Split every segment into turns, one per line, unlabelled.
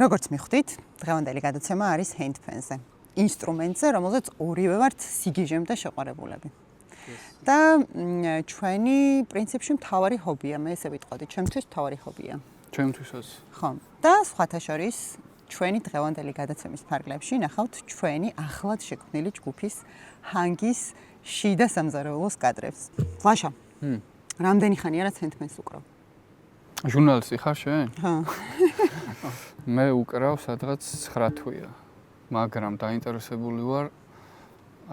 როგორც მიხვდით, დღევანდელი გადაცემა არის handpan-ზე. ინსტრუმენტზე, რომელზეც ორივე ვართ სიგიჟემდე შეყვარებულები. და ჩვენი პრინციპში მთავარი ჰობია, მე ესე ვიტყოდი, ჩემთვის მთავარი ჰობია.
ჩემთვისაც.
ხო. და სხვათა შორის ჩვენი დღევანდელი გადაცემის ფარგლებში ნახავთ ჩვენი ახლად შექმნილი ჯგუფის ჰანგის შიდა სამზარეულოს კადრებს. ლაშა. რამდენი ხანია რაც handpan-ს უკრავ?
ჟურნალისტი ხარ შენ?
ხო.
მე უკრავ სადღაც 9 თვეა. მაგრამ დაინტერესებული ვარ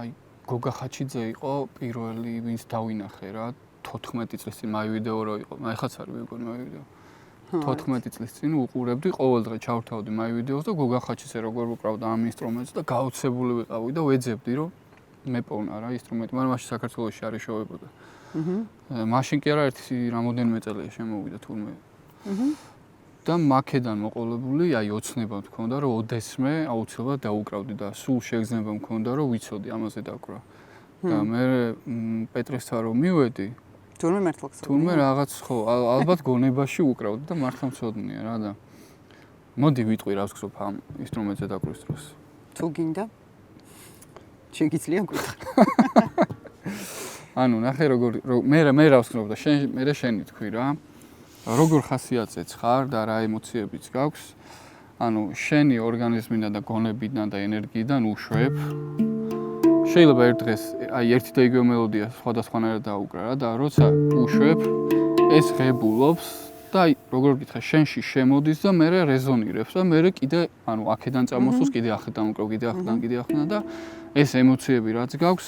აი გოგა ხაჩიძე იყო პირველი ვინც დავინახე რა 14 წლის წინ მაი ვიდეო რო იყო. მაიხაც არ მეგონი მაი ვიდეო. 14 წლის წინ უყურებდი ყოველ დღე ჩავთავდი მაი ვიდეოს და გოგა ხაჩიძე როგორ უკრავდა ამ ინსტრუმენტს და გაოცებული ვიყავი და ვეძებდი რომ მეპოვნა რა ინსტრუმენტი, მაგრამ მაშინ საქართველოში არ ეშოვებოდა. მაშინ კი არა ერთი რამოდენიმე წელია შემოვიდა თურმე. და მაქედან მოყოლებული აი ოცნება მქონდა რომ ოდესმე აუცილებლად დაუკრავდი და სულ შეგრძნება მქონდა რომ ვიცოდი ამაზე დაკვრა. და მე პეტრესთან რომ მივედი
თურმე მართლა
თურმე რაღაც ხო ალბათ გონებაში უკრავდი და მართლა მცოდნია რა და მოდი ვიტყვი რას გსოფ ამ ინსტრუმენტზე დაკვრვის დროს.
თუ გინდა შეგიძლია გითხრა.
ანუ ნახე როგორ მე რას გქნობ და მე შენი თქვი რა. როგორ ხასიათზეც ხარ და რა ემოციებიც გაქვს. ანუ შენი ორგანიზმიდან და გონებიდან და ენერგიიდან უშვებ. შეიძლება ერთ დღეს აი ერთი და იგივე მელოდია სხვადასხვანაირად დაუკრა რა და როცა უშვებ ეს ღებულობს და აი როგორ გითხრა შენში შემოდის და მე რეზონირებს და მე კიდე ანუ აქედან წამოსულს კიდე ახედან უკრავ კიდე ახედან და ეს ემოციები რაც გაქვს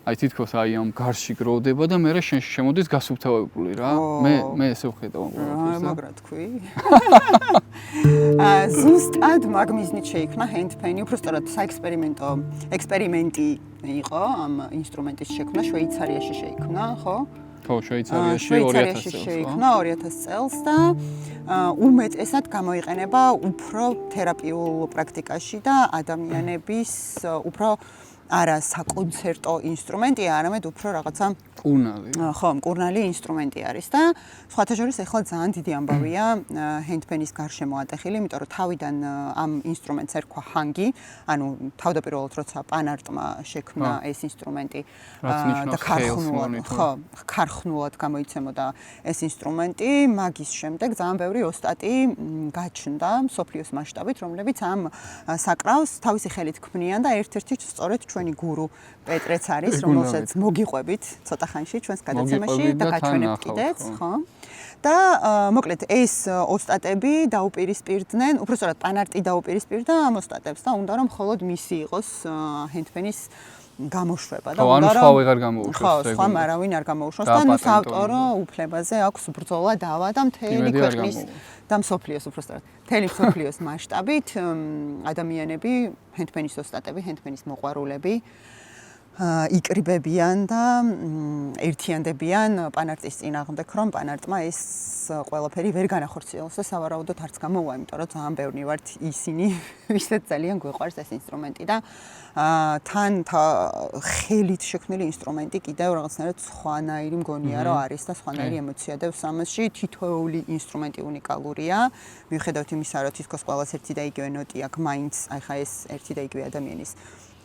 აი თითქოს აი ამ გარში გროვდება და მე შენში შემოდის გასუფთავებული რა. მე ესე ვხედავ.
მაგრა თქვი. ზუსტად მაგ მიზნით შეიქმნა handpan-ი, უბრალოდ ექსპერიმენტი იყო ამ ინსტრუმენტის შექმნა შვეიცარიაში შეიქმნა, ხო?
ხო, შვეიცარიაში 2000 წელს.
შეიქმნა 2000 წელს და უმეტესად გამოიყენება უფრო თერაპიულ პრაქტიკაში და ადამიანების უფრო არა საკონცერტო ინსტრუმენტია, არამედ უფრო რაღაცა
მკურნალი.
ხო, მკურნალი ინსტრუმენტი არის და სხვათა შორის ახლა ძალიან დიდი ამბავია handpan-ის გარშემო ატეხილი, იმიტომ რომ თავიდან ამ ინსტრუმენტს ერქვა ჰანგი, ანუ თავდაპირველად როცა პანარტმა შექმნა ეს ინსტრუმენტი და ქარხნულად გამოიცემოდა ეს ინსტრუმენტი, მაგის შემდეგ ძალიან ბევრი ოსტატი გაჩნდა მსოფლიოს მასშტაბით, რომლებიც ამ საკრავს თავისი ხელით ქმნიან და ერთ-ერთი სწორედ ჩვენი გურუ პეტრეც არის, რომელსაც მოგიყვებით ცოტა ხანში ჩვენს გადაცემაში და გაჩვენებთ კიდეც, ხო? და მოკლედ ეს ოსტატები დაუპირისპირდნენ, უბრალოდ პანარტი დაუპირისპირდა ამ ოსტატებს და უნდა რომ მხოლოდ მისი იყოს handpan-ის გამოშვება და
უნდა რომ სხვა ვეღარ გამოუშვეს.
ხო, სხვა არავინ არ გამოუშვოს და ნუ საავტორო უფლებაზე აქვს ბრძოლა დავა და მთელი ქვეყნის და მსოფლიოს უბრალოდ მთელი მსოფლიოს მასშტაბით ადამიანები, handpan-ის ოსტატები, handpan-ის მოყვარულები იკრიბებიან და ერთიანდებიან პანარტის წინააღმდეგ, რომ პანარტმა ეს ყველაფერი ვერ განახორციელოს და სავარაუდოდ არც გამოვა, იმიტომ რომ ძალიან ბევრი ვართ ისინი, ვისაც ძალიან გვიყვარს ეს ინსტრუმენტი და თან ხელით შექმნილი ინსტრუმენტი კიდევ რაღაცნაირად სხვანაირი მგონია, რომ არის და სხვანაირი ემოცია დევს ამაში. თითოეული ინსტრუმენტი უნიკალურია, მიუხედავად იმისა, რომ თითქოს ყველას ერთი და იგივე ნოტი აქვს, მაინც აი ხა ეს ერთი და იგივე ადამიანის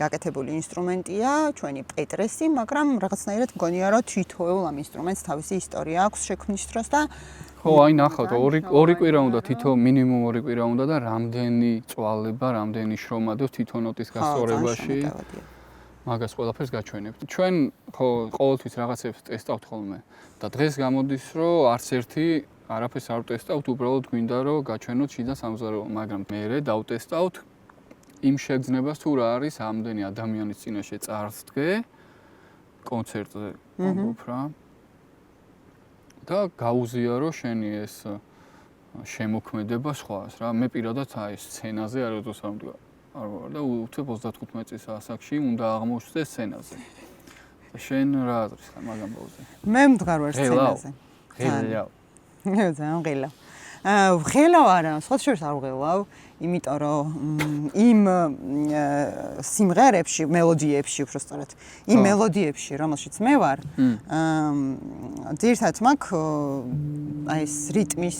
გაკეთებული ინსტრუმენტია, ჩვენი პეტრესი, მაგრამ რაღაცნაირად მგონია, რომ თითოეულ ამ ინსტრუმენტს თავისი ისტორია აქვს შექმნის დროს და
ხო, აი ნახავთ, ორი კვირა უნდა თითო მინიმუმ 2 კვირა უნდა და რამდენი წვალება, რამდენი შრომა დევს თითო ნოტის გასწორებაში. მაგას ყველაფერს გაჩვენებთ. ჩვენ ხო ყოველთვის რაღაცებს ტესტავთ ხოლმე და დღეს გამოდის, რომ არც ერთი არაფერს არ ვტესტავთ, უბრალოდ გვინდა რომ გაჩვენოთ შიდა სამზარეულო, მაგრამ მე დავტესტავთ იმ შეგრძნებას თუ რა არის ამდენი ადამიანის წინაშე წარსდგე კონცერტზე ვამბობ რა და გაუზიარო შენი ეს შემოქმედება სხვას რა მე პირადად აი სცენაზე არ ვდოსამდე არ ვარ და უცებ 35 წლის ასაკში უნდა აღმოჩნდეს სცენაზე და შენ რა აზრის მაგ ამბავზე
მე მდგარ ვარ სცენაზე
ღელავ
ძალიან ღელავ ღელავ არა სხვა შორის არ ვღელავ იმიტომ რომ იმ სიმღერებში, მელოდიებში უბრალოდ იმ მელოდიებში, რომელშიც მე ვარ, ძირითადად მაქვს აი ეს რიტმის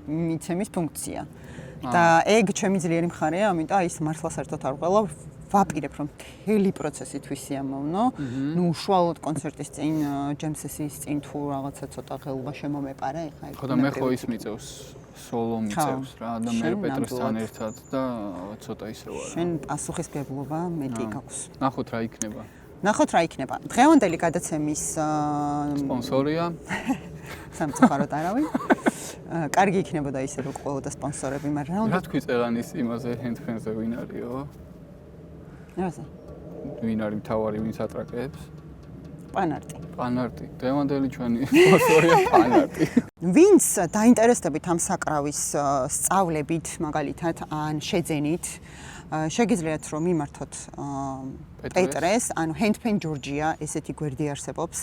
მიცემის ფუნქცია. და ეგ ჩემი ძლიერი მხარეა, ამიტომ ის მართლა საერთოდ არ ვყოლა ვაპირებ რომ მთელი პროცესი თვისი ამოვნო. ნუ უშუალოდ კონცერტის წინ ჯემ სესიის წინ თუ რაღაცა ცოტა ღელობა შემომეპარა, ეხა ეგ.
ხო და მე ხო ის მიწევს სოლო მიწევს რა და მე პეტრესთან ერთად და ცოტა ისე ვარ.
შენ პასუხისგებლობა მეტი გაქვს.
ნახოთ რა იქნება.
ნახოთ რა იქნება. დღევანდელი გადაცემის
სპონსორია
სამწუხაროდ არავინ. კარგი იქნებოდა ისე რომ ყოველდა სპონსორები, მაგრამ
რა თქვი წერანის იმაზე ჰენდფენზე ვინ არისო?
რაზე?
ვინ არის მთავარი, ვინც ატრაკებს?
პანარტი.
პანარტი. დღევანდელი ჩვენი სპონსორია პანარტი.
ვინც დაინტერესდებით ამ საკრავის სწავლებით, მაგალითად, ან შეძენით, შეგიძლიათ რომ მიმართოთ პეტრეს, ანუ Handpan Georgia, ესეთი გვერდი არსებობს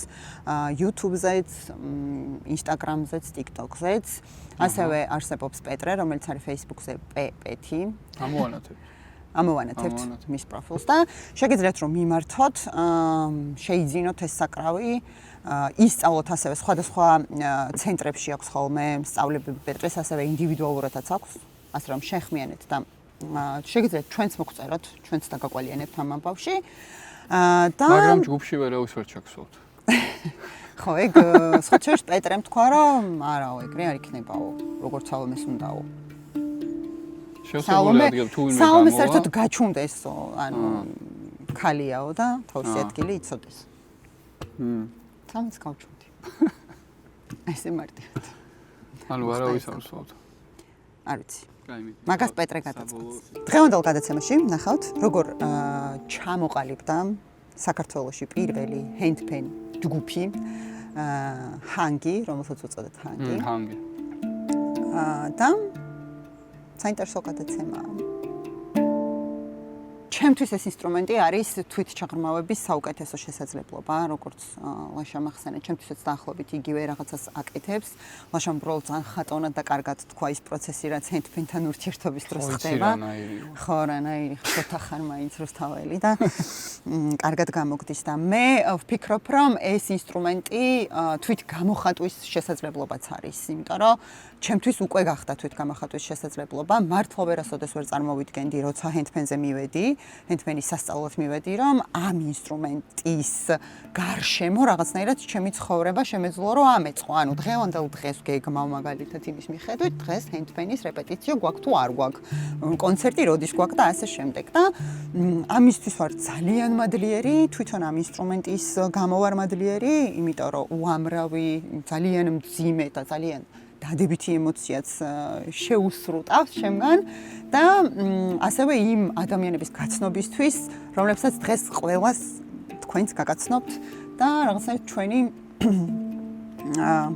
YouTube-ზეც, Instagram-ზეც, TikTok-ზეც, ასევე არსებობს პეტრე, რომელიც არის Facebook-ზე პ-პეთი. ამოვანათებთ მის პროფილს და შეგიძლიათ რომ მიმართოთ, შეიძინოთ ეს საკრავი, ისწავლოთ ასევე სხვადასხვა ცენტრებში აქვს ხოლმე სწავლებები პეტრეს, ასევე ინდივიდუალურადაც აქვს, ასე რომ შეხმიანეთ და შეგიძლიათ ჩვენც მოგწეროთ, ჩვენც დაგაკვალიანებთ ამ ამბავში. და
მაგრამ ჯგუფში ვერავის ვერ ჩაგსვავთ.
ხო, ეგ სხვა შორის პეტრემ თქვა რომ არაო, ეგრე არ იქნებაო, როგორც სალომეს უნდაო. სალომე საერთოდ გაჩუნდესო, ანუ ქალიაო და თავისი ადგილი იცოდეს. სამიც გავჩუნდი. ესე მარტივად.
ანუ არავის არ ვსვავთ.
არ ვიცი. მაგას პეტრე გადაწყობს. დღევანდელ გადაცემაში ნახავთ, როგორ ჩამოყალიბდა საქართველოში პირველი Handpan ჯგუფი, ჰანგი, რომელსაც უწოდეთ ჰანგი.
ჰანგი.
და საინტერესო გადაცემაა. ჩემთვის ეს ინსტრუმენტი არის თვითჩაღრმავების საუკეთესო შესაძლებლობა, როგორც ლაშამ ახსენე, ჩემთვისაც დაახლოებით იგივე რაღაცას აკეთებს. ლაშამ უბრალოდ ძალიან ხატოვნად და კარგად თქვა ის პროცესი, რაც Handpan-თან ურთიერთობის დროს ხდება. ხო, რანაირი ხოთა ხარ მაინც რუსთაველი და კარგად გამოგდის და მე ვფიქრობ, რომ ეს ინსტრუმენტი თვით გამოხატვის შესაძლებლობაც არის, იმიტომ რომ ჩემთვის უკვე გახდა თვით გამოხატვის შესაძლებლობა. მართლა ვერასოდეს ვერ წარმოვიდგენდი, როცა Handpan-ზე მივედი, Handpan-ის სასწავლად მივედი, რომ ამ ინსტრუმენტის გარშემო რაღაცნაირად ჩემი ცხოვრება შემეძლო რომ ამეწყო. ანუ დღევანდელ დღეს გეგმავ მაგალითად იმის მიხედვით, დღეს Handpan-ის რეპეტიციო გვაქვს თუ არ გვაქვს, კონცერტი როდის გვაქვს და ასე შემდეგ. და ამისთვის ვარ ძალიან მადლიერი, თვითონ ამ ინსტრუმენტის გამო ვარ მადლიერი, იმიტომ რომ უამრავი ძალიან მძიმე და ძალიან დადებითი ემოციაც შეუსრუტავს შემგან და ასევე იმ ადამიანების გაცნობისთვის, რომლებსაც დღეს ყველას თქვენც გაგაცნობთ და რაღაცნაირად ჩვენი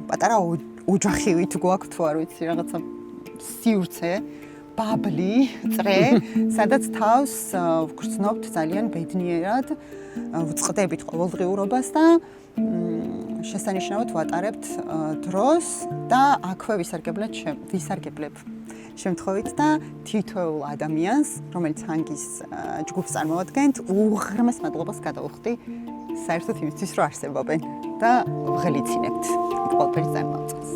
პატარა ოჯახივით გვაქვს თუ არ ვიცი, რაღაცა სივრცე, ბაბლი, წრე, სადაც თავს ვგრძნობთ ძალიან ბედნიერად, ვწყდებით ყოველდღიურობას და შესანიშნავად ვატარებთ დროს და აქვე ვისარგებლებ შემთხვევით და თითოეულ ადამიანს, რომელიც ჰანგის ჯგუფს წარმოადგენთ, უღრმეს მადლობას გადავხდი საერთოდ იმისთვის, რომ არსებობენ და ვღელიცინებთ ყველაფერი წარმოგწევს.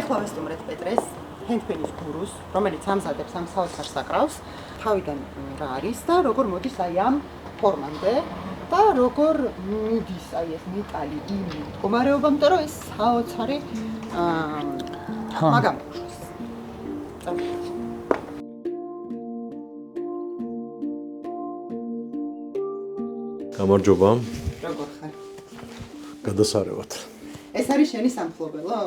ეხლა ვესტუმრეთ პეტრეს, ჰენდპენის გურუს, რომელიც ამზადებს ამ საოცარ საკრავს, თავიდან რა არის და როგორ მოდის აი ამ ფორმამდე და როგორ მიდის აი ეს მეტალი იმ მდგომარეობა, იმიტომ რომ ეს საოცარი მაგამოშვეს.
გამარჯობა.
როგორ ხარ?
გადასარევად.
ეს არის შენი სამფლობელო?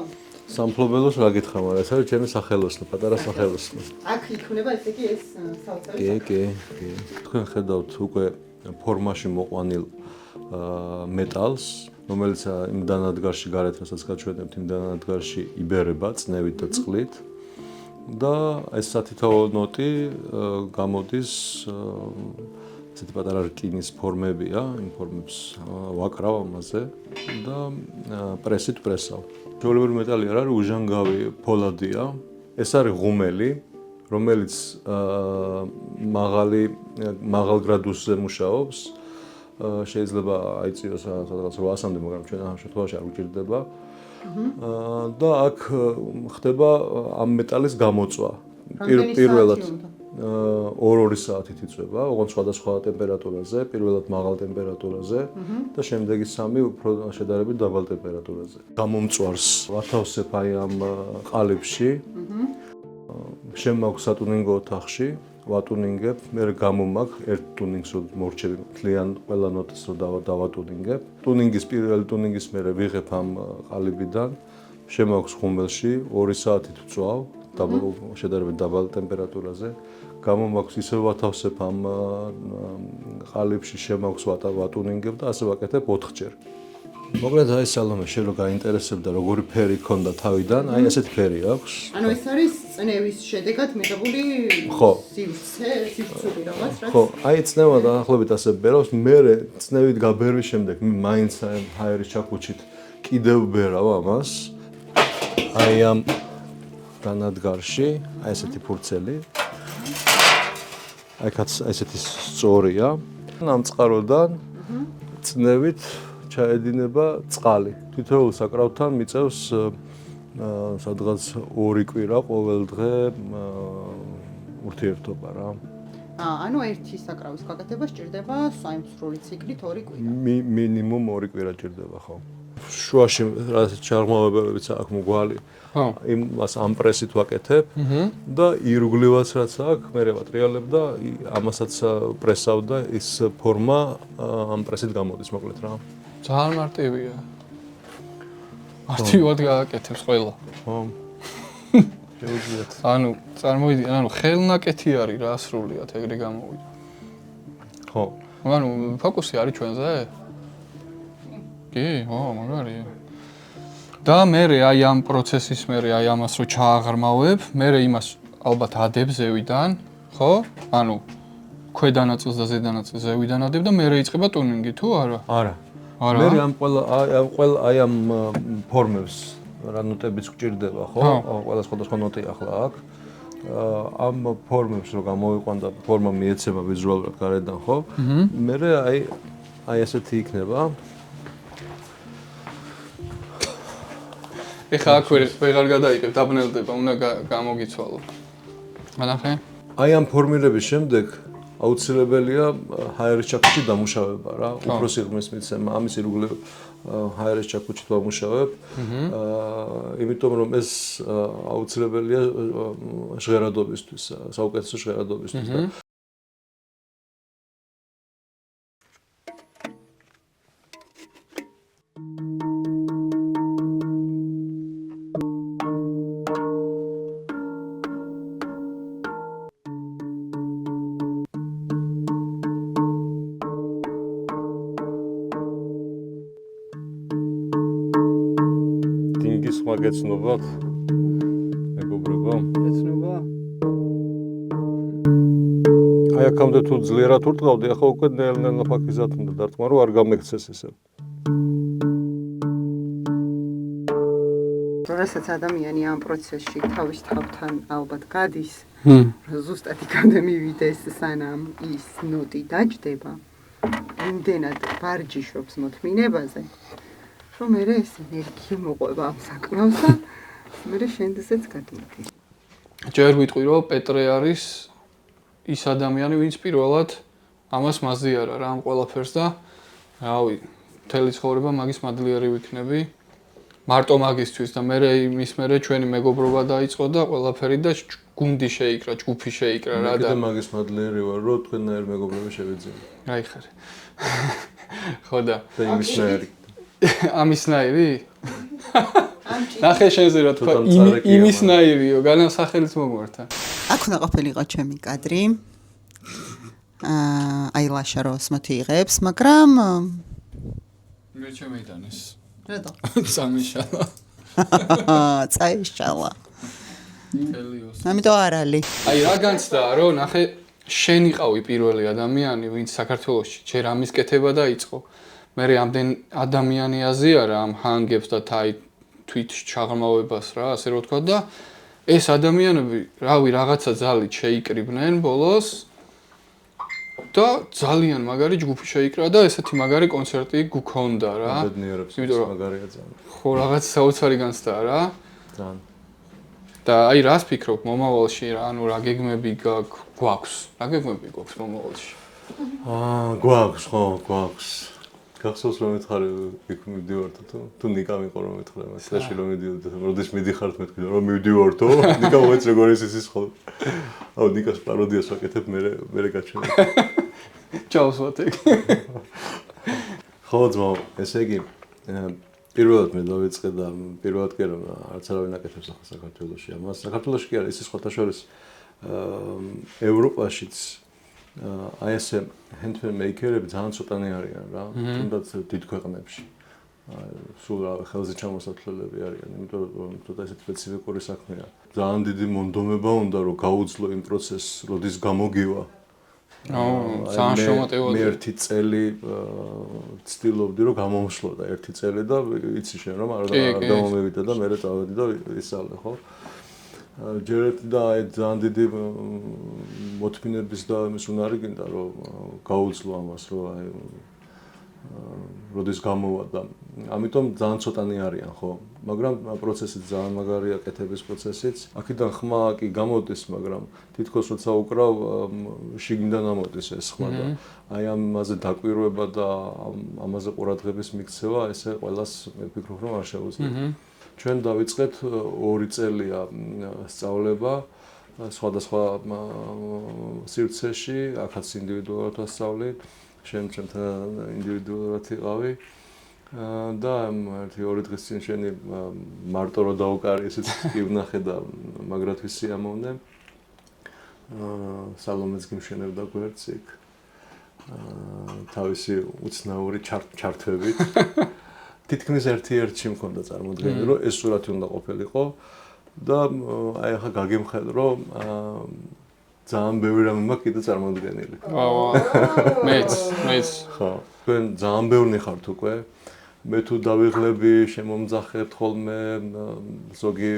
სამფლობელოს რა გითხრა, მაგრამ ეს არის ჩემი სახელოსნო, პატარა სახელოსნო.
აქ იქნება ესე იგი ეს საოცარი.
კი. თქვენ ხედავთ უკვე ფორმაში მოყვანილ მეტალს, რომელიც იმ დანადგარში გარეთ რასაც გაჩვენებთ, იმ დანადგარში იბერება წნევით და წყლით. და ეს სათითაო ნოტი გამოდის ესეთი პატარა რკინის ფორმებია, იმ ფორმებს ვაკრავ ამაზე და პრესით პრესავ. ჩვეულებრივი მეტალი არ არის, უჟანგავი ფოლადია. ეს არის ღუმელი, რომელიც მაღალ გრადუსზე მუშაობს. შეიძლება აიწიოს სადღაც 800-მდე, მაგრამ ჩვენ ამ შემთხვევაში არ გვჭირდება. და აქ ხდება ამ მეტალის გამოწვა. პირველად 2 საათით იწვება, ოღონდ სხვადასხვა ტემპერატურაზე, პირველად მაღალ ტემპერატურაზე და შემდეგი 3 უფრო შედარებით დაბალ ტემპერატურაზე. გამომწვარს ვათავსებ აი ამ ყალიბში. შემოაქვს სატუნინგო ოთახში, ვატუნინგებ, მე გამომაქ ერთ ტუნინგს მორჩები, მთლიან ყველა ნოტას დავატუნინგებ. ტუნინგის პირველი ტუნინგის მერე ვიღებ ამ ყალიბიდან, შემოაქვს ხუმელში 2 საათით ვწვავ, შედარებით დაბალ ტემპერატურაზე. გამომაქვს ისევ ვათავსებ ამ ყალიბში, შემოაქვს ვატუნინგებ და ასე ვაკეთებ 4-ჯერ. მოკლედ აი სალომე, შენ რო გაინტერესებდა როგორი ფერი ქონდა თავიდან, აი ასეთი ფერი აქვს.
ანუ ეს არის წნევის შედეგად მიღებული სივრცული რაღაც, რაც
ხო, აი წნევა დაახლოებით ასე ბერავს, მე წნევით გაბერვის შემდეგ მაინც ჰაერის ჩაქუჩით კიდევ ბერავ ამას. აი ამ დანადგარში, აი ესეთი ფურცელი. აიქაც ესეთი სწორია. ამ წყაროდან წნევით ჩაედინება წყალი. თითოეულ საკრავთან მიწევს სადღაც 2 კვირა ყოველ დღე ურთიერთობა რა.
ანუ ერთი საკრავის გაკეთება სჭირდება საიმსრული ციკლით 2 კვირა.
მინიმუმ 2 კვირა ჭირდება, ხო. შუაში რაღაც ჩაღრმავებებიც აქვს მგვალი. იმას ამ პრესით ვაკეთებ და ირგვლივაც რაც აქვს, მე ვატრიალებ და ამასაც პრესავ და ის ფორმა ამ პრესით გამოდის მოკლედ რა.
ძალიან მარტივია. მარტივად გააკეთებს ყველა.
ხო. შეუძლიათ.
ანუ წარმოვიდგინე, ანუ ხელნაკეთი არის რა სრულიად ეგრე გამოვიდა.
ხო.
ანუ ფოკუსი არის ჩვენზე? კი, ხო, მაგარია. და მე აი ამ პროცესის მერე აი ამას რო ჩააღრმავებ, მე იმას ალბათ ადებ ზევიდან, ხო? ანუ ქვედა ნაწილს და ზედა ნაწილს ზევიდან ადებ და მე იწყება ტუნინგი თუ არა?
არა.
არა.
მე ამ ყველა აი ამ ფორმებს რა ნოტებიც გვჭირდება, ხო? ყველა სხვადასხვა ნოტი ახლა აქვს. ამ ფორმებს რო გამოვიყვან და ფორმა მიეცემა ვიზუალურად გარედან, ხო? მე აი ესეთი იქნება.
ეხა აქ ვეღარ გადაიყებ, დაბნელდება, უნდა გამოგიცვალო. განახე?
აი ამ ფორმირების შემდეგ აუცილებელია ჰაერის ჩაქუჩით დამუშავება რა, უფრო სიღრმის მიცემა, ამის ირგვლივ ჰაერის ჩაქუჩით ვამუშავებ. იმიტომ რომ ეს აუცილებელია ჟღერადობისთვის, საუკეთესო ჟღერადობისთვის და გეცნობათ მეგობრებო?
ეცნობა?
აი აქამდე თუ ძლიერად ურტყავდი, ახლა უკვე ნელ-ნელა ფაქიზად უნდა დარტყმა, რომ არ გამექცეს ესე.
როდესაც ადამიანი ამ პროცესში თავის თავთან ალბათ გადის, ზუსტად იქამდე მივიდეს სანამ ის ნოტი დაჯდება, იმდენად ვარჯიშობს მოთმინებაზე, რომ მე ეს ენერგია მოყვება ამ საკრავს და მე შენდესაც გადმოდი.
ჯერ ვიტყვი რომ პეტრე არის ის ადამიანი, ვინც პირველად ამას მაზიარა რა ამ ყველაფერს და რავი, მთელი ცხოვრება მაგის მადლიერი ვიქნები. მარტო მაგისთვის და მე იმის მერე ჩვენი მეგობრობა დაიწყო და ყველაფერი და გუნდი შეიკრა, ჯგუფი შეიკრა რა და
მე მაგის მადლიერი ვარ, რომ თქვენნაირ მეგობრობა შევიძინე.
აი ხარ. ხო და
იმისნაირი.
ამისნაირი? ნახე შენზე რა თქვა იმისნაირიო, განსახელით მოგვართა.
აქ უნდა ყოფილიყო ჩემი კადრი. აი ლაშა როს მოთი იღებს, მაგრამ
მე ჩემეიტანეს.
რატო?
სამიშალა.
წაიშალა.
თელიოს.
ამიტომ არალი.
აი რა განცდა რომ ნახე შენ იყავი პირველი ადამიანი, ვინც საქართველოში ჯერ ამის კეთება დაიწყო. მე ამდენ ადამიანი აზიარა ამ ჰანგებს და თვით ჩაღრმავებას რა, ასე რომ ვთქვა და ეს ადამიანები, რავი, რაღაცა ძალით შეიკრიბნენ ბოლოს და ძალიან მაგარი ჯგუფი შეიკრა და ესეთი მაგარი კონცერტი გქონდა რა.
ბედნიერებს მაგარია ძალიან.
ხო, რაღაც საოცარი განცდა რა.
ძალიან.
და აი რას ფიქრობ მომავალში რა, ანუ რა გეგმები გვაქვს? რა გეგმები გვაქვს მომავალში?
გვაქვს, ხო, გვაქვს. გახსოვს რომ მითხარი იქ მივდივართო თუ ნიკა მიყო რომ მითხრა მასში რომ მიდიოდა როდის მიდიხართ მეთქვი რომ მივდივართო ნიკა მოეც როგორ ის ხო აუ ნიკას პაროდიას ვაკეთებ მე გაჩვენე
ჩაოს ვატეკ
ხო ძმა ესე იგი პირველად მე დავიწყე და პირველად კი რომ არც არავინ აკეთებს ახლა საქართველოში ამას საქართველოში კი არა ის ხოთა შორის ევროპაშიც აი ესე handmade maker-ები ძალიან ცოტანი არიან რა, თუნდაც დიდ ქვეყნებში. სულ რა ხელზე ჩამოსათვლელები არიან, იმიტომ რომ ცოტა ისეთი სპეციფიკური საქმეა. ძალიან დიდი მონდომება უნდა რომ გაუძლო იმ პროცესს, როდის გამოგივა.
ძალიან შემოტევოდი.
მე ერთი წელი ცდილობდი რომ გამომსვლო და ერთი წელი და იცი შენ რომ არ გამომევიდა და მე წავედი და ისწავლე, ხო? ჯერეთ და აი ძალიან დიდი მოთმინების და იმის უნარი გინდა რომ გაუძლო ამას რომ აი როდის გამოვა და ამიტომ ძალიან ცოტანი არიან ხო მაგრამ პროცესი ძალიან მაგარია კეთების პროცესიც აქედან ხმა კი გამოდის მაგრამ თითქოს როცა უკრავ შიგნიდან ამოდის ეს ხმა და აი ამაზე დაკვირვება და ამაზე ყურადღების მიქცევა ესე ყველას მე ვფიქრობ რომ არ შეუძლია ჩვენ დავიწყეთ 2 წელია სწავლება სხვადასხვა სივრცეში, აქაც ინდივიდუალურად ვასწავლი, ჩემთან ინდივიდუალურად იყავი და ერთი 2 დღის წინ შენი მარტო რო დაუკარი ესეც კი ვნახე და მაგრათვის სიამოვნე. სალომეც გიმშენებდა გვერდს იქ. თავისი უცნაური ჩართვებით. თითქმის ერთ-ერთი მქონდა წარმოდგენილი, რომ ეს სურათი უნდა ყოფილიყო და აი ახლა გაგიმხედ, რომ ძალიან ბევრი რამე მაქვს კიდე წარმოდგენილი.
მეც.
ხო. თქვენ ძალიან ბევრი ხართ უკვე. მე თუ დავიღლები, შემომძახებთ ხოლმე ზოგი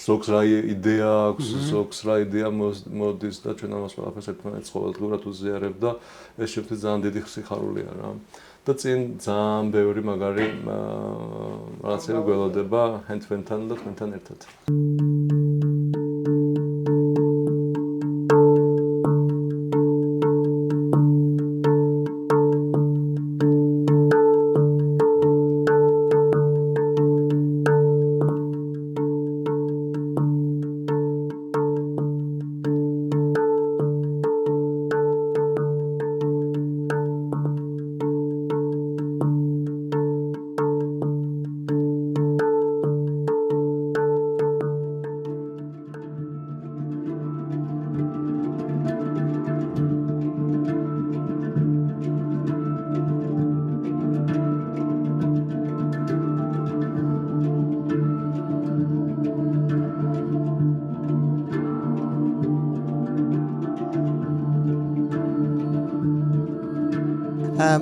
ზოგს რა იდეა აქვს, ზოგს რა იდეა მოდის და ჩვენ ამას ყველაფერს ერთმანეთს ყოველდღურად უზიარებ და ეს შეფთი ძალიან დიდი სიხარულია რა. და წინ ძალიან ბევრი მაგარი რაღაცები გველოდება handmade-თან და თქვენთან ერთად.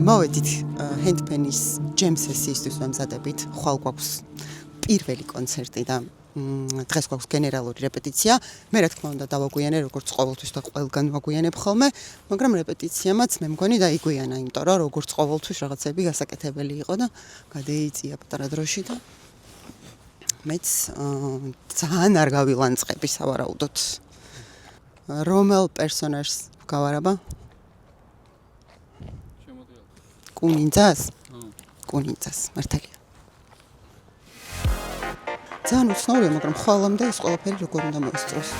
მოვედით handpan-ის jam session-ისთვის ვამზადებით. ხვალ გვაქვს პირველი კონცერტი და დღეს გვაქვს გენერალური რეპეტიცია. მე რა თქმა უნდა დავაგვიანე როგორც ყოველთვის და ყველგან ვაგვიანებ ხოლმე, მაგრამ რეპეტიციამაც მე მგონი დაიგვიანა, იმიტომ რომ როგორც ყოველთვის რაღაცები გასაკეთებელი იყო და გადაიწია პატარა დროში და
მეც ძალიან არ გავილანწყები სავარაუდოდ. რომელ პერსონაჟს გავარაბა? კუნინძას? კუნინძას, მართალია. ძალიან უცნაურია, მაგრამ ხვალამდე ეს ყველაფერი როგორ უნდა მოისწროს.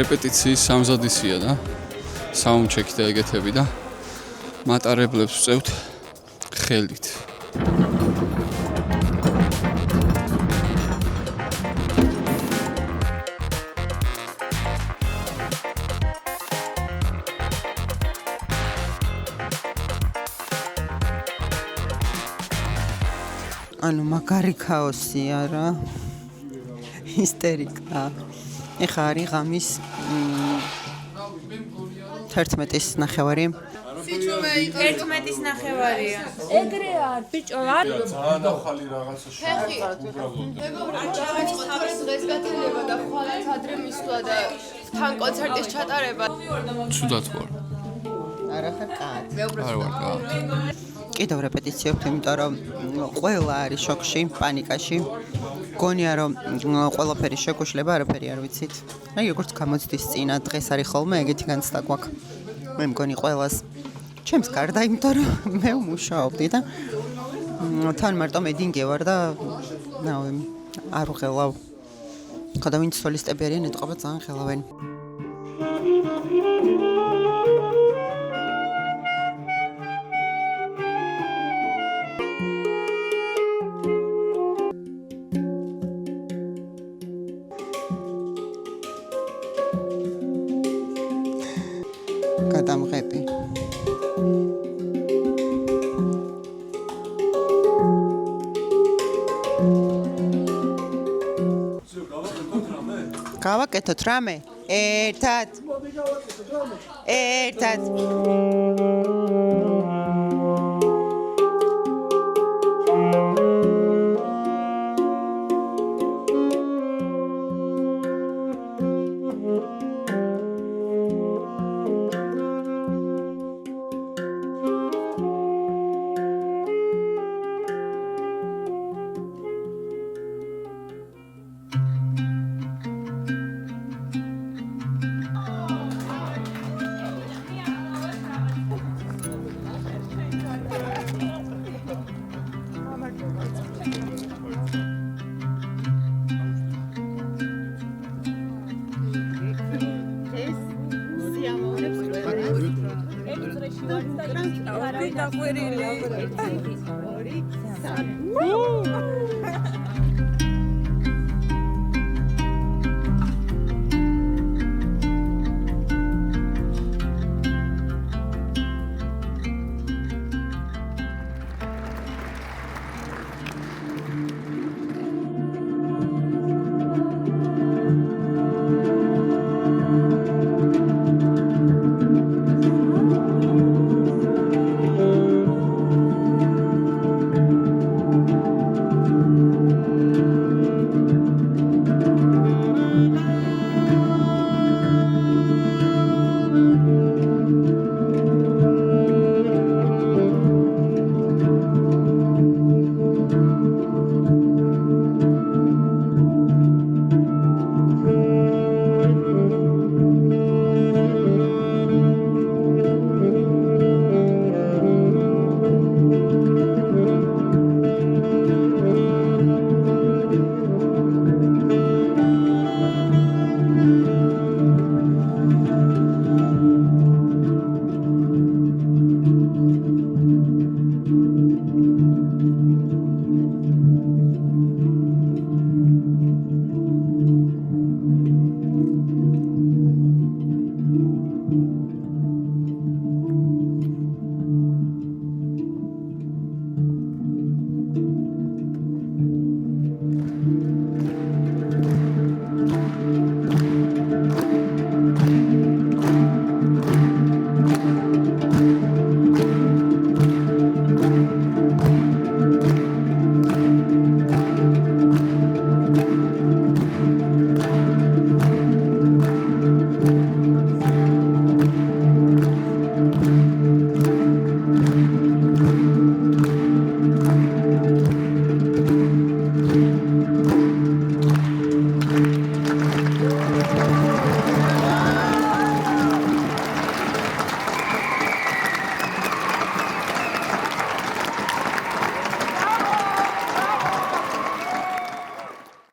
რეპეტიციის სამზადისია და საუნდჩეკი და ეგეთები და მატარებლებს ვწევთ ხელით.
ანუ მაგარი ქაოსია რა. ისტერიკა. ეხა არის ღამის 11-ის ნახევარი.
სიჩუმე 11-ის ნახევარია. ეგრე არ, ბიჭო, არ
ძალიან ახალი რაღაცა
არის დღეს გათელება და ხვალით ადრე მისვლა და თან კონცერტის ჩატარება.
ცუდად ვარ.
არა ხარ კაცი.
არ ვარ კაცი.
კიდევ რეპეტიცია ვქთ, იმიტომ რომ ყველა არის შოკში, პანიკაში. გონია რომ ყველაფერი შეგუშლება, არაფერი არ ვიცით. აი როგორც გამოცდის წინა დღეს არის ხოლმე ეგეთი განცდა გვაქვს. მე მგონი ყველას ჩემს გარდა, იმიტომ რომ მე ვმუშაობდი და თან მარტო მედინგე ვარ და ნავი არ ვღელავ. ხოდა ვინც სოლისტები არიან, ეტყობა ძალიან ხელავენ. გადამღები. გავაკეთოთ რამე? ერთად. ერთად.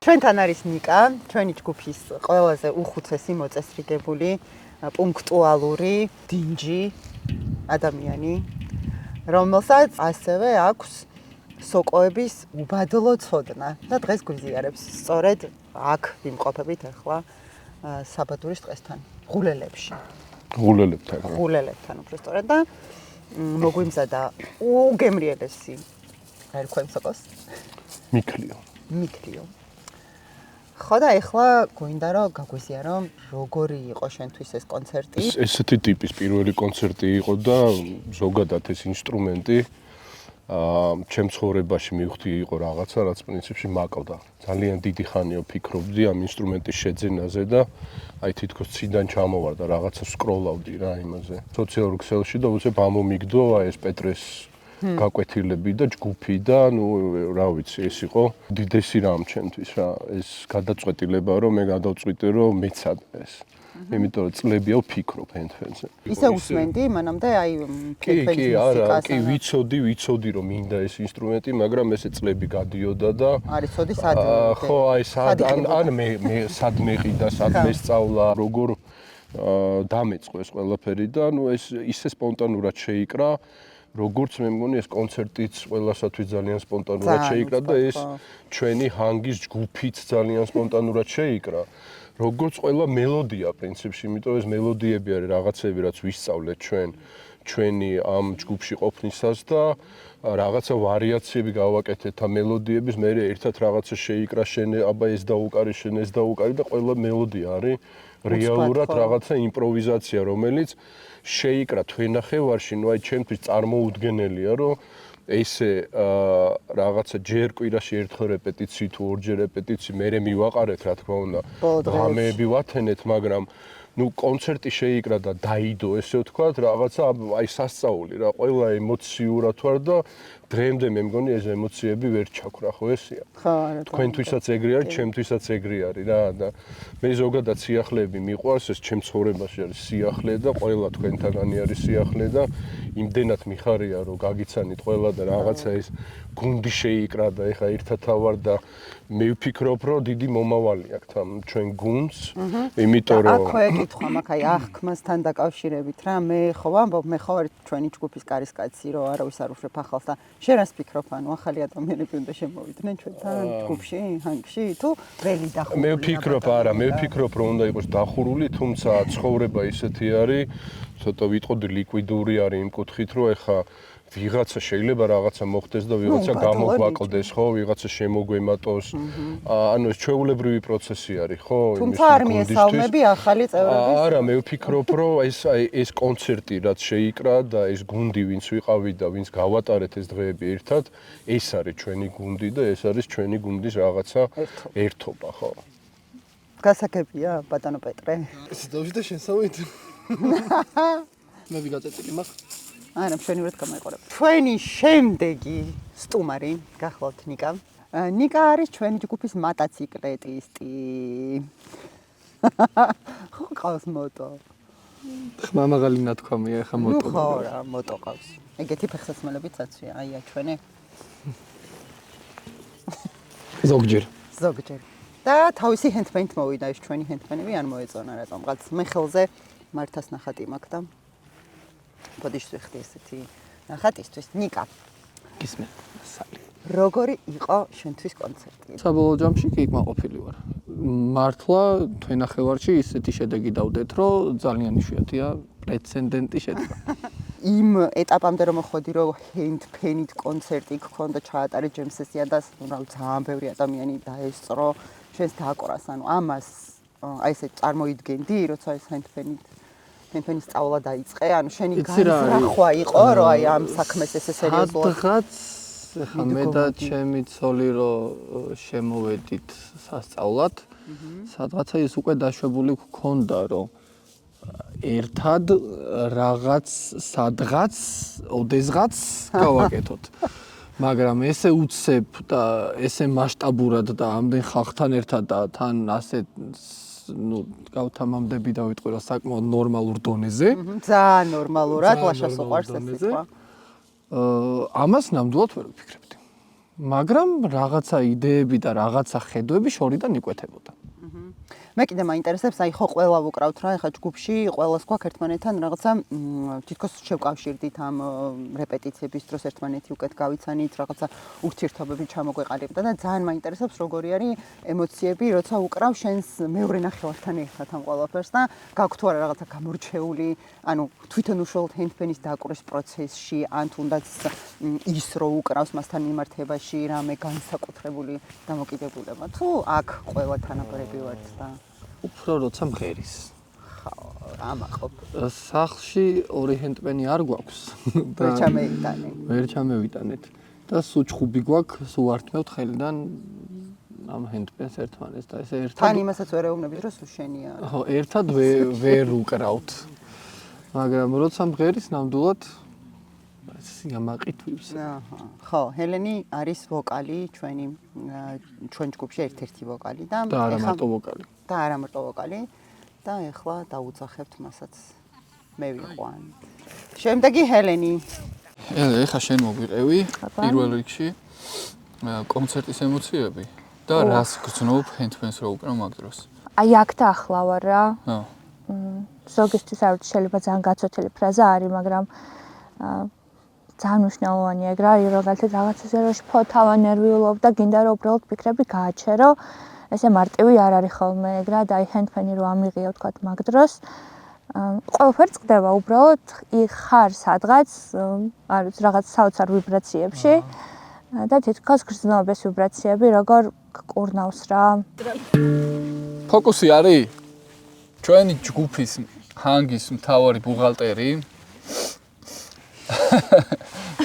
ჩვენთან არის ნიკა, ჩვენი ჯგუფის ყველაზე უხუცესი მოწესრიგებული, პუნქტუალური, დინჯი ადამიანი, რომელსაც ასევე აქვს სოკოების უბადლო ცოდნა და დღეს გვიზიარებს სწორედ აქ ვიმყოფებით ახლა საბადურის ტყესთან, ღულელებში. ღულელებთან უფრო სწორედ და მოგვიმზადა უგემრიელესი რა ერქვა იმ სოკოს? მიქლიო. ხო და ეხლა გვინდა რომ გაგვიზიარო როგორი იყო შენთვის ეს კონცერტი?
ესეთი ტიპის პირველი კონცერტი იყო და ზოგადად ეს ინსტრუმენტი ჩემ ცხოვრებაში მივხვდი იყო რაღაცა, რაც პრინციპში მაკლდა. ძალიან დიდი ხანია ვფიქრობდი ამ ინსტრუმენტის შეძენაზე და აი თითქოს ციდან ჩამოვარდა, რაღაცა სკროლავდი რა იმაზე. სოციალურ ქსელში და უცებ ამომიგდო აი ეს პეტრეს გაკვეთილები და ჯგუფი და ნუ რა ვიცი, ეს იყო დიდესი რამ ჩემთვის რა. ეს გადაწყვეტილება რომ მე გადავწყვიტე რომ მეცად ეს. იმიტომ რომ წლებია ვფიქრობ ჰენდფენზე.
ისე უსმენდი მანამდე აი
კი, არა, კი ვიცოდი რომ მინდა ეს ინსტრუმენტი, მაგრამ ესე წლები გადიოდა და
არის ცოდი სად
ხო, აი სად ან მე სად მეყიდა, სად მესწავლა, როგორ დამეწყო ეს ყველაფერი და ნუ ეს ისე სპონტანურად შეიკრა, როგორც მე მგონი ეს კონცერტიც ყველასათვის ძალიან სპონტანურად შეიკრა და ეს ჩვენი ჰანგის ჯგუფიც ძალიან სპონტანურად შეიკრა. როგორც ყველა მელოდია პრინციპში, იმიტომ ეს მელოდიები არის რაღაცები, რაც ვისწავლეთ ჩვენი ამ ჯგუფში ყოფნისას და რაღაცა ვარიაციები გავაკეთეთ ამ მელოდიების, მე ერთად რაღაცა შეიკრა აბა ეს დაუკარი, შენ ეს დაუკარი და ყველა მელოდია არის რეალურად რაღაცა იმპროვიზაცია, რომელიც შეიკრა თვენახევარში, ნუ აი ჩემთვის წარმოუდგენელია, რომ ესე რაღაცა ჯერ კვირაში ერთხელ რეპეტიცი თუ ორჯერ რეპეტიცი მერე მივაყარეთ რა თქმა უნდა ღამეები ვათენეთ მაგრამ ნუ კონცერტი შეიკრა და დაიდო ესე ვთქვათ რაღაცა აი სასწაული რა ყველა ემოციურად ვარ და დღემდე მე მგონი ეს ემოციები ვერ ჩაქრა ხო ესია
ხო არა
თქვენთვისაც ეგრე არის ჩემთვისაც ეგრე არის რა და მე ზოგადად სიახლეები მიყვარს ეს ჩემ ცხოვრებაში არის სიახლე და ყველა თქვენთაგანი არის სიახლე და იმდენად მიხარია რომ გაგიცანით ყველა და რაღაცა ეს გუნდი შეიკრა და ეხა ერთად ავარ და მე ვფიქრობ რომ დიდი მომავალი აქვს ამ ჩვენ გუნდს იმიტომ რომ
აქვე ეკითხვა მაგ აი აღქმასთან დაკავშირებით რა მე ხო ვამბობ მე ხო ვარ ჩვენი ჯგუფის კარისკაცი რომ არავის არ უშვებ ახალს და შენ რას ფიქრობ ანუ ახალი ადამიანები უნდა შემოვიდნენ ჩვენთან ჯგუფში ჰანგში თუ ველი დახურული
მე ვფიქრობ არა მე ვფიქრობ რომ უნდა იყოს დახურული თუმცა ცხოვრება ისეთი არის ცოტა ვიტყოდი ლიკვიდური არის იმ კუთხით რომ ეხა ვიღაცა შეიძლება რაღაცა მოხდეს და ვიღაცა გამოგვაკლდეს ხო ვიღაცა შემოგვემატოს ანუ ეს ჩვეულებრივი პროცესი არის ხო
თუმცა არ მიესალმები ახალი წევრების
არა მე ვფიქრობ რომ ეს კონცერტი რაც შეიკრა და ეს გუნდი ვინც ვიყავი და ვინც გავატარეთ ეს დღეები ერთად ეს არის ჩვენი გუნდი და ეს არის ჩვენი გუნდის რაღაცა ერთობა ხო
გასაგებია ბატონო პეტრე
ეს დავშიდა შენსავით მე ვიგაწეთილი მაგ
არა, მშვენივრად გამოიყურებ. ჩვენი შემდეგი სტუმარი, გახლავთ ნიკა. ნიკა არის ჩვენი ჯგუფის მოტოციკლეტისტი. ხო ყავს მოტო.
ხმამაღალი ნათქვამია ხა მოტო.
ნუ ხო რა, მოტო ყავს. ეგეთი ფეხსაცმელები წაცვია, აია ჩვენი.
ზოგჯერ.
და თავისი ჰენდმეიდ მოვიდა ეს ჩვენი ჰენდმენები არ მოეწონა რატომღაც. მე ხელზე მართას ნახატი მაქვს და ბოდიში ხდი ესეთი ნახატისთვის ნიკა
გისმენ სალი
როგორი იყო შენთვის კონცერტი
საბოლოო ჯამში კი კმაყოფილი ვარ მართლა თვენახევარში ისეთი შედეგი დავდეთ რომ ძალიან იშვიათია პრეცედენტი შედგა
იმ ეტაპამდე რომ მოხდი რომ ჰენდფენით კონცერტი გქონდა ჩაატარე ჯემ სესია და რა ძალიან ბევრი ადამიანი დაესწრო შენს დააკვრას ანუ ამას აი ესე წარმოიდგენდი როცა ეს ჰენდფენის სწავლა დაიწყე, ანუ შენი განზრახვა იყო, რომ აი ამ საქმეს ესე სერიოზულად.
სადღაც ხა მე და ჩემი ცოლი რომ შემოვედით სასწავლად, სადღაცა ის უკვე დაშვებული გქონდა, რომ ერთად რაღაც სადღაც, ოდესღაც გავაკეთოთ. მაგრამ ესე უცებ და ესე მასშტაბურად და ამდენ ხალხთან ერთად და თან ასე ну გავთამამდები და ვიტყვი რა საკმაოდ ნორმალურ დონეზე.
ძალიან ნორმალურად, ლაშას უყარს ეს სიტყვა.
ამას ნამდვილად ვერ ვფიქრებდი. მაგრამ რაღაცა იდეები და რაღაცა ხედვები შორიდან იკვეთებოდა.
მე კიდე მაინტერესებს, აი ხო ყველა ვუკრავთ რა, ეხლა ჯგუფში ყველას გვაქვს ერთმანეთთან რაღაცა თითქოს შევკავშირდით ამ რეპეტიციების დროს ერთმანეთი უკეთ გავიცანით, რაღაცა ურთიერთობები ჩამოგვეყალიბდა და ძალიან მაინტერესებს როგორი არის ემოციები, როცა უკრავ შენს მეორე ნახევართან ერთად ამ ყველაფერს და გაქვს თუ არა რაღაცა გამორჩეული, ანუ თვითონ უშუალოდ ჰენდფენის დაკვრვის პროცესში, ან თუნდაც ის რო უკრავს მასთან მიმართებაში რამე განსაკუთრებული დამოკიდებულება, თუ აქ ყველა თანაბრები ვართ და
უფრო როცა მღერის.
ხო, ამაყობ.
სახლში ორი ჰენდპენი არ გვაქვს.
ვერ ჩამეიტანე.
ვერ ჩამევიტანეთ. და სულ ჩხუბი გვაქვს, სულ ვართმევთ ხელიდან ამ ჰენდპენს ერთმანეთს და ესე ერთად.
თან იმასაც ვერ ეუბნებით, რომ სულ შენია.
ხო, ერთად ვერ უკრავთ. მაგრამ როცა მღერის ნამდვილად სიამაყით ვივსე.
აჰა. ხო, ჰელენი არის ვოკალი ჩვენ ჯგუფში ერთ-ერთი ვოკალი და
არა მარტო ვოკალი.
და არა მარტო ვოკალი და ეხლა დაუძახებთ მასაც მე ვიყვან. შემდეგი ჰელენი.
ეხლა შენ მოგვიყევი პირველ რიგში კონცერტის ემოციები და რას გრძნობ ჰენდპენს რო უკრავ მაგ დროს.
აი აქ და ახლა ვარ რა.
ხო.
ზოგისთვის არ ვიცი შეიძლება ძალიან გაცოთელი ფრაზა არის, მაგრამ ძალიან მნიშვნელოვანია ეგ რა, მაგალითად რაღაცაზე რო შფოთავ ნერვიულობ და გინდა რომ უბრალოდ ფიქრები გააჩერო, ესე მარტივი არ არის ხოლმე ეგ რა და აი ჰენდფენი რო ამიღიო თქვა მაგ დროს ყველაფერი წყდება უბრალოდ ხარ სადღაც არ ვიცი რაღაც საოცარ ვიბრაციებში და თითქოს გრძნობს ეს ვიბრაციები როგორ გკურნავს რა.
ფოკუსი არის ჩვენი ჯგუფის ჰანგის მთავარი ბუღალტერი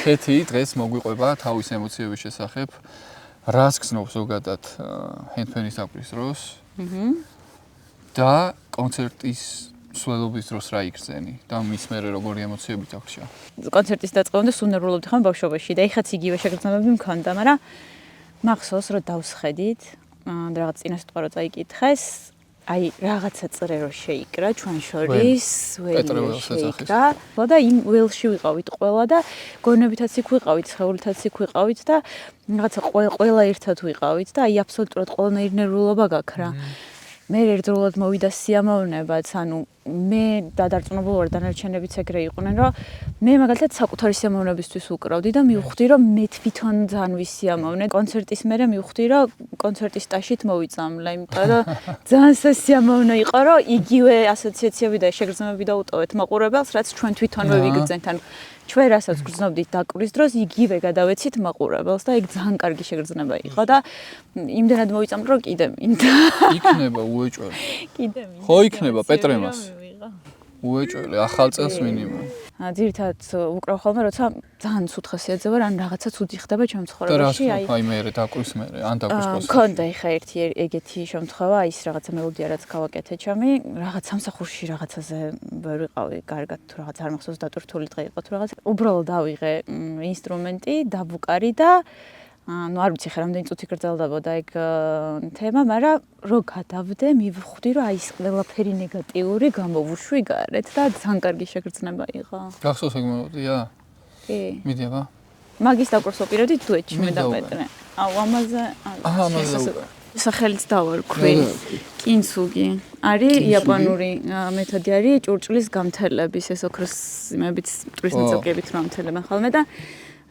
კეთი დღეს მოგვიყვება თავის ემოციების შესახებ. რას გრძნობს ზოგადად ჰენდფენის დაკვრვის დროს? და კონცერტის სულელობის დროს რა იგრძენი და მის მერე როგორი ემოციები დაგჭირა?
კონცერტის დაწყებამდე სულ ნერვულობდი ხომ ბავშვობაში და ეხაც იგივე შეგრძნებები მქონდა, მაგრამ მახსოვს რომ დავსხედით და რაღაც წინასწარ რო წაიკითხეს, აი რაღაცა წრე რო შეიკრა ჩვენ შორის ველში და იმ ველში ვიყავით ყველა და გონებითაც იქ ვიყავით, სხეულითაც იქ ვიყავით და რაღაცა ყველა ერთად ვიყავით და აი აბსოლუტურად ყველანაირი ნერვულობა გაქვს რა. მე ერთდროულად მოვიდა სიამოვნებაც, ანუ მე დადარწმუნებული ვარ დანარჩენებიც ეგრე იყვნენ, რომ მე მაგალითად საკუთარი სიამოვნებისთვის უკრავდი და მივხვდი, რომ მე თვითონ ძალიან ვისიამოვნე. კონცერტის მერე მივხვდი, რომ კონცერტის ტაშით მოვიწამლა, იმიტომ რომ ძალიან სასიამოვნო იყო, რომ იგივე ასოციაციები და შეგრძნებები დაუტოვეთ მაყურებელს, რაც ჩვენ თვითონვე ვიგრძენთ. ანუ ჩვენ რასაც გრძნობდით დაკვრვის დროს, იგივე გადავეცით მაყურებელს და ეგ ძალიან კარგი შეგრძნება იყო და იმდენად მოვიწამლა, რომ კიდე მინდა.
იქნება უეჭველი.
კიდე მინდა.
ხო იქნება პეტრემას. უეჭველი ახალ წელს მინიმუმ.
ძირითადად უკრავ ხოლმე, როცა ძალიან ცუდ ხასიათზე ვარ, ან რაღაცა ცუდი ხდება ჩემ ცხოვრებაში,
აი მე დაკვრვის მერე, ან დაკვრვის პოსტი.
მქონდა ეხა ერთი ეგეთი შემთხვევა, ის რაღაცა მელოდია რაც გავაკეთე ჩემი, რაღაც სამსახურში რაღაცაზე ვერ ვიყავი, კარგად თუ რაღაც არ მახსოვს დატვირთული დღე იყო თუ რაღაც. უბრალოდ დავიღე ინსტრუმენტი, დაბუკარი და ну არ ვიცი ხე რამდენი წუთი გრძელდებოდა ეგ თემა, მაგრამ რო გადავდე, მივხვდი რომ აი ეს ყველაფერი ნეგატიური გამოვუშვი გარეთ და ძალიან კარგი შეგრძნება იყო.
გახსოვს ეგ მელოდია?
კი.
მიდიება?
მაგის დაკვრას ვაპირებდი დუეტში მე და პეტრე. აუ ამაზე სახელიც დავარქვი. კინცუგი. არის იაპონური მეთოდი არის ჭურჭლის გამთელების ეს ოქროს იმებით მტვრის ნაწილაკებით რომ ამთელებენ ხოლმე და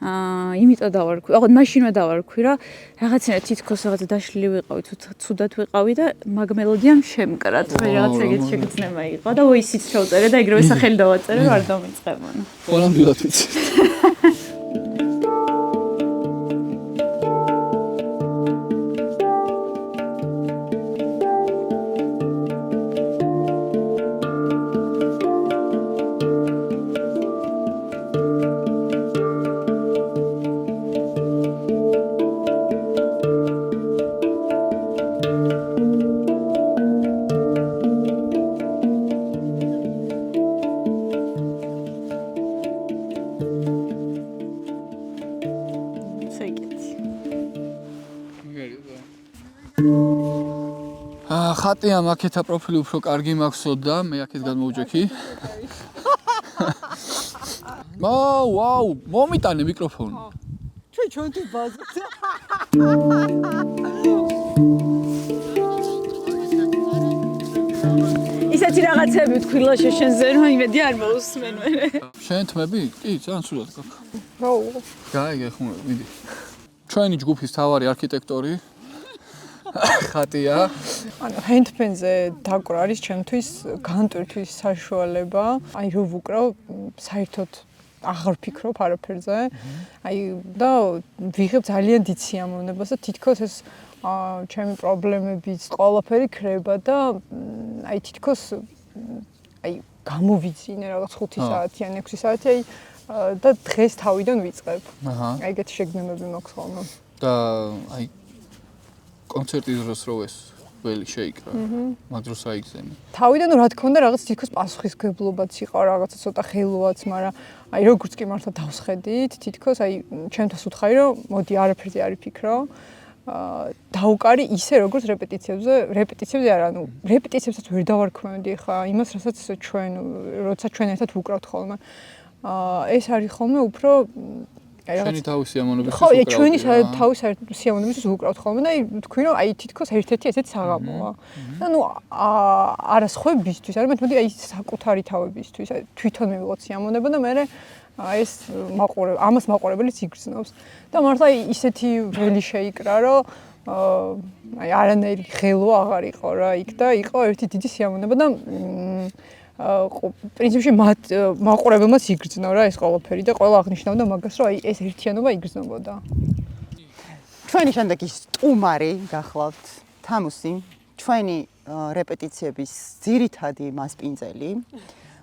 იმიტომ დავარქვი, აღარ მაშინვე დავარქვი, რომ რაღაცნაირად თითქოს რაღაც დაშლილი ვიყავი, ცუდად ვიყავი და მაგ მელოდიამ შემკრა. მე რაღაც ეგეთი შეგრძნება იყო და ვოისიც შევწერე და ეგრევე სახელი დავაწერე, რომ არ დამიწყებონა.
ყველამდვილად ვიცი. ხატია მაკეთა პროფილი უფრო კარგი მაქვსო და მე აქეთ გადმოვჯექი. ვაუ, მომიტანე მიკროფონი.
ჩვენ ჩვენთვის ბაზა.
ისეთი რაღაცები თქვილა შეშენზე რომ იმედი არ მოусმენ მე.
შენ თმები? კი, ძალიან სულად გაქ.
რა?
გაიგე ხომ, მიდი. ჩვენი ჯგუფის თავარი არქიტექტორი ხატია.
ანუ ჰენდპენზე დაკვრა არის ჩემთვის განტვირთვის საშუალება. აი რო ვუკრავ, საერთოდ აღარ ვფიქრობ არაფერზე. აი და ვიღებ ძალიან დიდ სიამოვნებას და თითქოს ეს ჩემი პრობლემებიც ყველაფერი ქრება და აი თითქოს აი გამოვიძინე რაღაც 5 საათი ან 6 საათი აი და დღეს თავიდან ვიწყებ. აი ეგეთი შეგნებები მაქვს ხოლმე.
და აი კონცერტის დროს რო ეს ველი შეიკრა. მაგ დროს აიგზენი.
თავიდან რა თქმა უნდა რაღაც თითქოს პასუხისმგებლობაც იყო, რაღაცა ცოტა ხელოაც, მაგრამ აი როგორც კი მართლა დავსხედით, თითქოს აი ჩემთვის უთხარი რომ მოდი არაფერზე არ ვფიქრო. დაუკარი ისე როგორც რეპეტიციებზე არა, ანუ რეპეტიციებსაც ვერ დავარქმევდი ხა, იმას რასაც როცა ჩვენ ერთად ვუკრავთ ხოლმე. ეს არის ხოლმე უფრო
ჩვენი თავისი სიამოვნებისთვის
ხო, ჩვენი თავისი სიამოვნებისთვის ვუკრავთ ხოლმე და აი თქვი რომ აი თითქოს ერთ-ერთი ესეც საღამოა. და ნუ არა სხვებისთვის, არა მოდი აი საკუთარი თავებისთვის, აი თვითონ მივიღოთ სიამოვნება და მე ეს ამას მაყურებელიც იგრძნობს. და მართლა ისეთი ველი შეიკრა, რომ აი არანაირი ხელო აღარ იყო რა იქ და იყო ერთი დიდი სიამოვნება და პრინციპში მაყურებელმაც იგრძნო რა ეს ყველაფერი და ყველა აღნიშნავდა მაგას, რომ აი ეს ერთიანობა იგრძნობოდა.
ჩვენი შემდეგი სტუმარი გახლავთ თამუსი, ჩვენი რეპეტიციების ძირითადი მასპინძელი,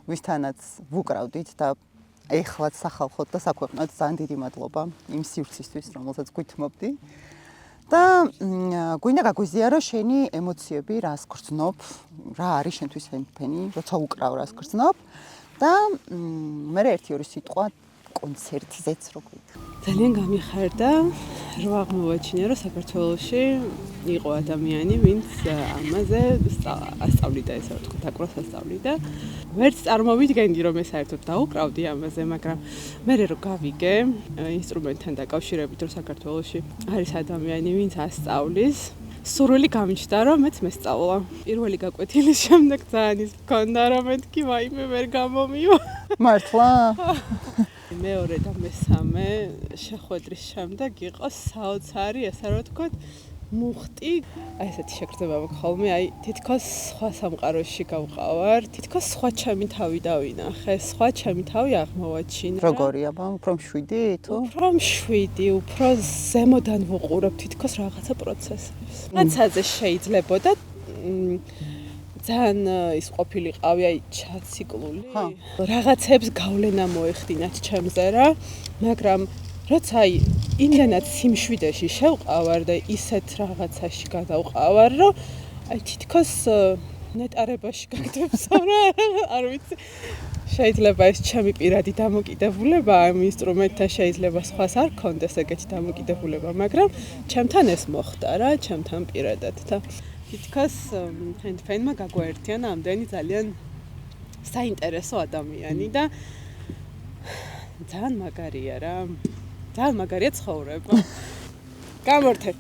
ვისთანაც ვუკრავდით და ეხლაც სახალხოდ და საქვეყნოდ ძალიან დიდი მადლობა იმ სივრცისთვის, რომელსაც გვითმობდი. და გვინდა გაგვიზიარო შენი ემოციები, რას გრძნობ, რა არის შენთვის ჰენდპენი, როცა უკრავ რას გრძნობ და მე 1-2 სიტყვა კონცერტზეც რო გითხრა.
ძალიან გამიხარდა, რომ აღმოვაჩინე, რომ საქართველოში იყო ადამიანი, ვინც ამაზე ასწავლიდა, ესე რომ ვთქვათ, დაკვრას ასწავლიდა. ვერც წარმოვიდგენდი, რომ ეს საერთოდ დაუკრავდი ამაზე, მაგრამ მე რომ გავიგე ინსტრუმენტთან დაკავშირებით, რომ საქართველოში არის ადამიანი, ვინც ასწავლის, სურვილი გამიჩნდა, რომ მეც მესწავლა. პირველი გაკვეთილის შემდეგ ძალიან ის მქონდა, რომ მეთქი ვაიმე ვერ გამომივა.
მართლა?
მეორე და მესამე შეხვედრის შემდეგ იყო საოცარი, ესე რომ ვთქვათ, მუხტი. აი ესეთი შეგრძნება მაქვს ხოლმე, აი თითქოს სხვა სამყაროში გავყავარ, თითქოს სხვა ჩემი თავი დავინახე, სხვა ჩემი თავი აღმოვაჩინე.
როგორია, უფრო მშვიდი თუ?
უფრო მშვიდი, უფრო ზემოდან ვუყურებ თითქოს რაღაცა პროცესებს. რაცაზე შეიძლებოდა ძალიან ის ყოფილიყავი, აი ჩაციკლული. რაღაცებს გავლენა მოეხდინათ ჩემზე რა, მაგრამ როცა აი იმდანაც სიმშვიდეში შევყავარ და ისეთ რაღაცაში გადავყავარ, რომ აი თითქოს ნეტარებაში გაგდებსო რა, არ ვიცი. შეიძლება ეს ჩემი პირადი დამოკიდებულება ამ ინსტრუმენტთან შეიძლება სხვას არ ქონდეს ეგეთი დამოკიდებულება, მაგრამ ჩემთან ეს მოხდა რა, ჩემთან პირადად და თითქოს ჰენდპენმა გაგვაერთიანა ამდენი ძალიან საინტერესო ადამიანი და ძალიან მაგარია რა. ძალიან მაგარია ცხოვრება. გამორთე.